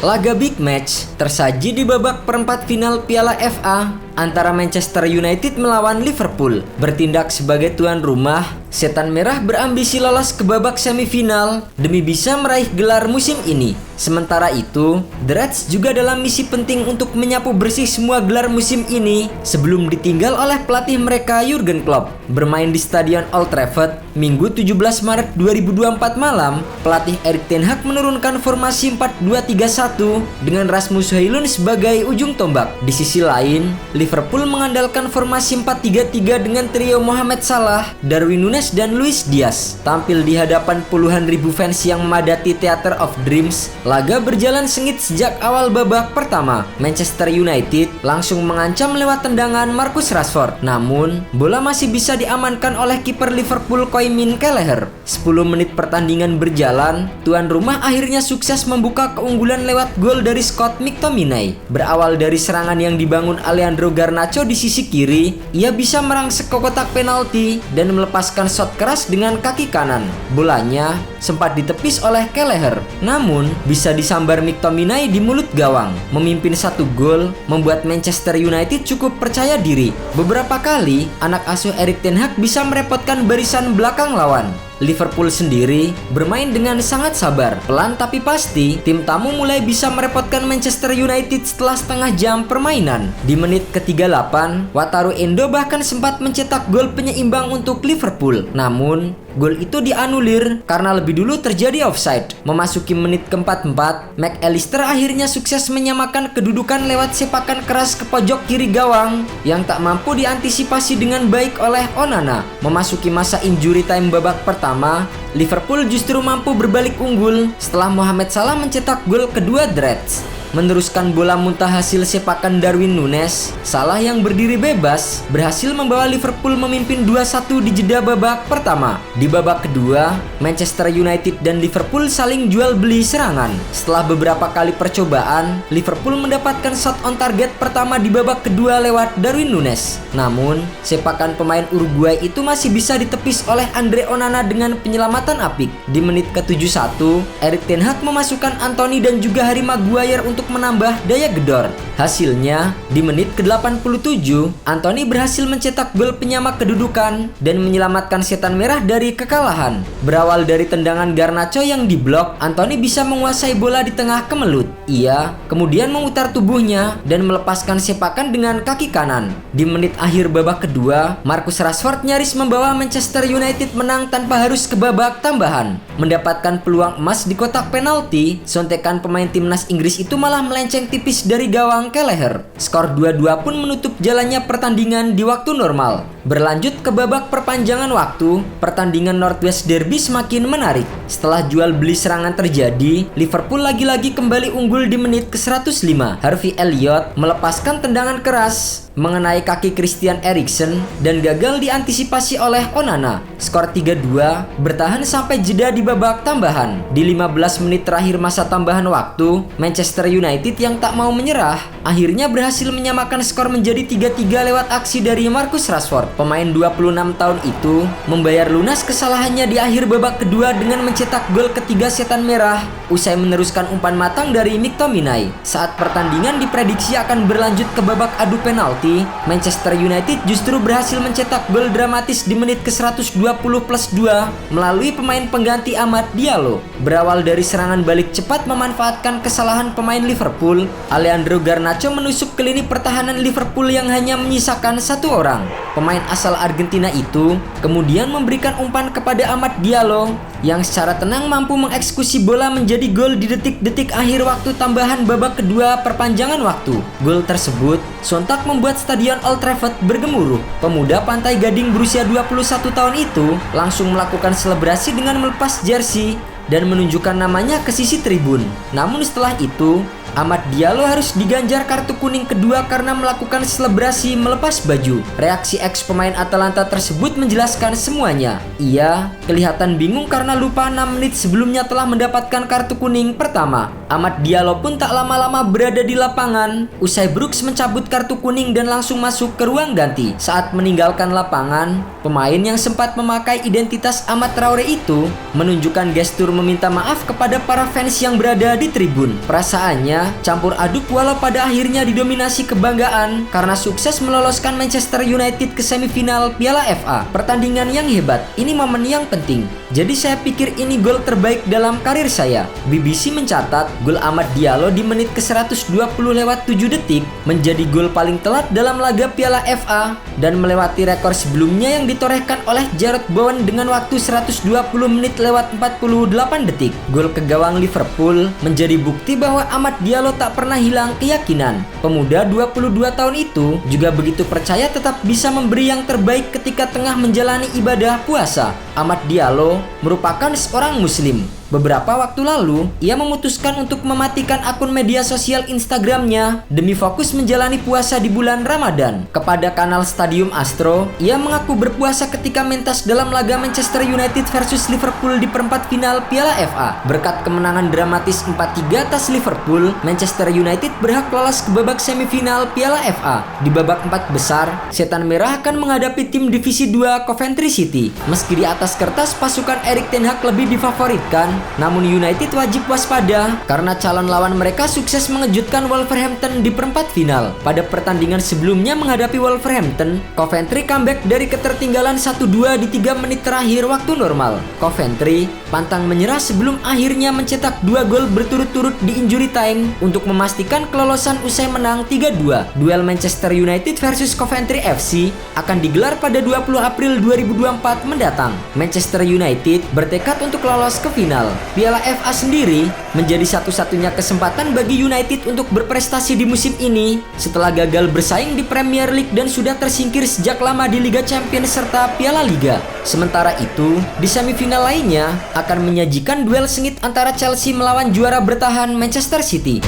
Laga big match tersaji di babak perempat final Piala FA antara Manchester United melawan Liverpool. Bertindak sebagai tuan rumah, Setan Merah berambisi lolos ke babak semifinal demi bisa meraih gelar musim ini. Sementara itu, The Reds juga dalam misi penting untuk menyapu bersih semua gelar musim ini sebelum ditinggal oleh pelatih mereka Jurgen Klopp. Bermain di Stadion Old Trafford, Minggu 17 Maret 2024 malam, pelatih Erik ten Hag menurunkan formasi 4-2-3-1 dengan Rasmus Højlund sebagai ujung tombak. Di sisi lain, Liverpool mengandalkan formasi 4-3-3 dengan trio Mohamed Salah, Darwin Núñez dan Luis Diaz. Tampil di hadapan puluhan ribu fans yang memadati Theatre of Dreams, laga berjalan sengit sejak awal babak pertama. Manchester United langsung mengancam lewat tendangan Marcus Rashford. Namun, bola masih bisa diamankan oleh kiper Liverpool Koimin Kelleher. 10 menit pertandingan berjalan, tuan rumah akhirnya sukses membuka keunggulan lewat gol dari Scott McTominay. Berawal dari serangan yang dibangun Alejandro Garnacho di sisi kiri, ia bisa merangsek ke kotak penalti dan melepaskan shot keras dengan kaki kanan. Bolanya sempat ditepis oleh Kelleher, namun bisa disambar McTominay di mulut gawang. Memimpin 1 gol membuat Manchester United cukup percaya diri. Beberapa kali anak asuh Erik ten Hag bisa merepotkan barisan belakang lawan. Liverpool sendiri bermain dengan sangat sabar. Pelan tapi pasti, tim tamu mulai bisa merepotkan Manchester United setelah setengah jam permainan. Di menit ke-38, Wataru Endo bahkan sempat mencetak gol penyeimbang untuk Liverpool. Namun, gol itu dianulir karena lebih dulu terjadi offside. Memasuki menit ke-44, McAllister akhirnya sukses menyamakan kedudukan lewat sepakan keras ke pojok kiri gawang yang tak mampu diantisipasi dengan baik oleh Onana. Memasuki masa injury time babak pertama, Liverpool justru mampu berbalik unggul setelah Mohamed Salah mencetak gol kedua The Reds. Meneruskan bola muntah hasil sepakan Darwin Núñez, Salah yang berdiri bebas berhasil membawa Liverpool memimpin 2-1 di jeda babak pertama. Di babak kedua, Manchester United dan Liverpool saling jual beli serangan. Setelah beberapa kali percobaan, Liverpool mendapatkan shot on target pertama di babak kedua lewat Darwin Núñez. Namun, sepakan pemain Uruguay itu masih bisa ditepis oleh Andre Onana dengan penyelamatan apik. Di menit ke-71, Erik ten Hag memasukkan Anthony dan juga Harry Maguire untuk menambah daya gedor. Hasilnya, di menit ke-87, Anthony berhasil mencetak gol penyama kedudukan dan menyelamatkan Setan Merah dari kekalahan. Berawal dari tendangan Garnacho yang diblok, Anthony bisa menguasai bola di tengah kemelut. Ia kemudian memutar tubuhnya dan melepaskan sepakan dengan kaki kanan. Di menit akhir babak kedua, Marcus Rashford nyaris membawa Manchester United menang tanpa harus ke babak tambahan. Mendapatkan peluang emas di kotak penalti, sontekan pemain timnas Inggris itu malah melenceng tipis dari gawang Kelleher. Skor 2-2 pun menutup jalannya pertandingan di waktu normal. Berlanjut ke babak perpanjangan waktu, pertandingan Northwest Derby semakin menarik. Setelah jual beli serangan terjadi, Liverpool lagi-lagi kembali unggul di menit ke-105. Harvey Elliott melepaskan tendangan keras mengenai kaki Christian Eriksen dan gagal diantisipasi oleh Onana. Skor 3-2 bertahan sampai jeda di babak tambahan. Di 15 menit terakhir masa tambahan waktu, Manchester United yang tak mau menyerah akhirnya berhasil menyamakan skor menjadi 3-3 lewat aksi dari Marcus Rashford. Pemain 26 tahun itu membayar lunas kesalahannya di akhir babak kedua dengan mencetak gol ketiga Setan Merah usai meneruskan umpan matang dari McTominay. Saat pertandingan diprediksi akan berlanjut ke babak adu penalti, Manchester United justru berhasil mencetak gol dramatis di menit ke-120+2 melalui pemain pengganti Amad Diallo. Berawal dari serangan balik cepat memanfaatkan kesalahan pemain Liverpool, Alejandro Garnacho menusuk ke lini pertahanan Liverpool yang hanya menyisakan 1 orang. Pemain asal Argentina itu kemudian memberikan umpan kepada Amad Diallo yang secara tenang mampu mengeksekusi bola menjadi gol di detik-detik akhir waktu tambahan babak kedua perpanjangan waktu. Gol tersebut sontak membuat Stadion Old Trafford bergemuruh. Pemuda Pantai Gading berusia 21 tahun itu langsung melakukan selebrasi dengan melepas jersey dan menunjukkan namanya ke sisi tribun. Namun setelah itu, Amad Diallo harus diganjar kartu kuning kedua karena melakukan selebrasi melepas baju. Reaksi ex pemain Atalanta tersebut menjelaskan semuanya. Ia kelihatan bingung karena lupa 6 menit sebelumnya telah mendapatkan kartu kuning pertama. Amad Diallo pun tak lama-lama berada di lapangan usai Brooks mencabut kartu kuning dan langsung masuk ke ruang ganti. Saat meninggalkan lapangan, pemain yang sempat memakai identitas Amad Traore itu menunjukkan gestur meminta maaf kepada para fans yang berada di tribun. Perasaannya campur aduk walau pada akhirnya didominasi kebanggaan karena sukses meloloskan Manchester United ke semifinal Piala FA. Pertandingan yang hebat, ini momen yang penting. Jadi saya pikir ini gol terbaik dalam karir saya. BBC mencatat gol Amad Diallo di menit ke-120 lewat 7 detik menjadi gol paling telat dalam laga Piala FA dan melewati rekor sebelumnya yang ditorehkan oleh Jarrod Bowen dengan waktu 120 menit lewat 48 detik. Gol ke gawang Liverpool menjadi bukti bahwa Amad Diallo tak pernah hilang keyakinan. Pemuda 22 tahun itu juga begitu percaya tetap bisa memberi yang terbaik ketika tengah menjalani ibadah puasa. Amad Diallo merupakan seorang muslim. Beberapa waktu lalu, ia memutuskan untuk mematikan akun media sosial Instagramnya demi fokus menjalani puasa di bulan Ramadan. Kepada kanal Stadium Astro, ia mengaku berpuasa ketika mentas dalam laga Manchester United versus Liverpool di perempat final Piala FA. Berkat kemenangan dramatis 4-3 atas Liverpool, Manchester United berhak lolos ke babak semifinal Piala FA. Di babak 4 besar, Setan Merah akan menghadapi tim Divisi 2 Coventry City. Meski di atas kertas pasukan Erik ten Hag lebih difavoritkan, namun United wajib waspada karena calon lawan mereka sukses mengejutkan Wolverhampton di perempat final. Pada pertandingan sebelumnya menghadapi Wolverhampton, Coventry comeback dari ketertinggalan 1-2 di 3 menit terakhir waktu normal. Coventry pantang menyerah sebelum akhirnya mencetak 2 gol berturut-turut di injury time untuk memastikan kelolosan usai menang 3-2. Duel Manchester United versus Coventry FC akan digelar pada 20 April 2024 mendatang. Manchester United bertekad untuk lolos ke final. Piala FA sendiri menjadi satu-satunya kesempatan bagi United untuk berprestasi di musim ini setelah gagal bersaing di Premier League dan sudah tersingkir sejak lama di Liga Champions serta Piala Liga. Sementara itu, di semifinal lainnya akan menyajikan duel sengit antara Chelsea melawan juara bertahan Manchester City.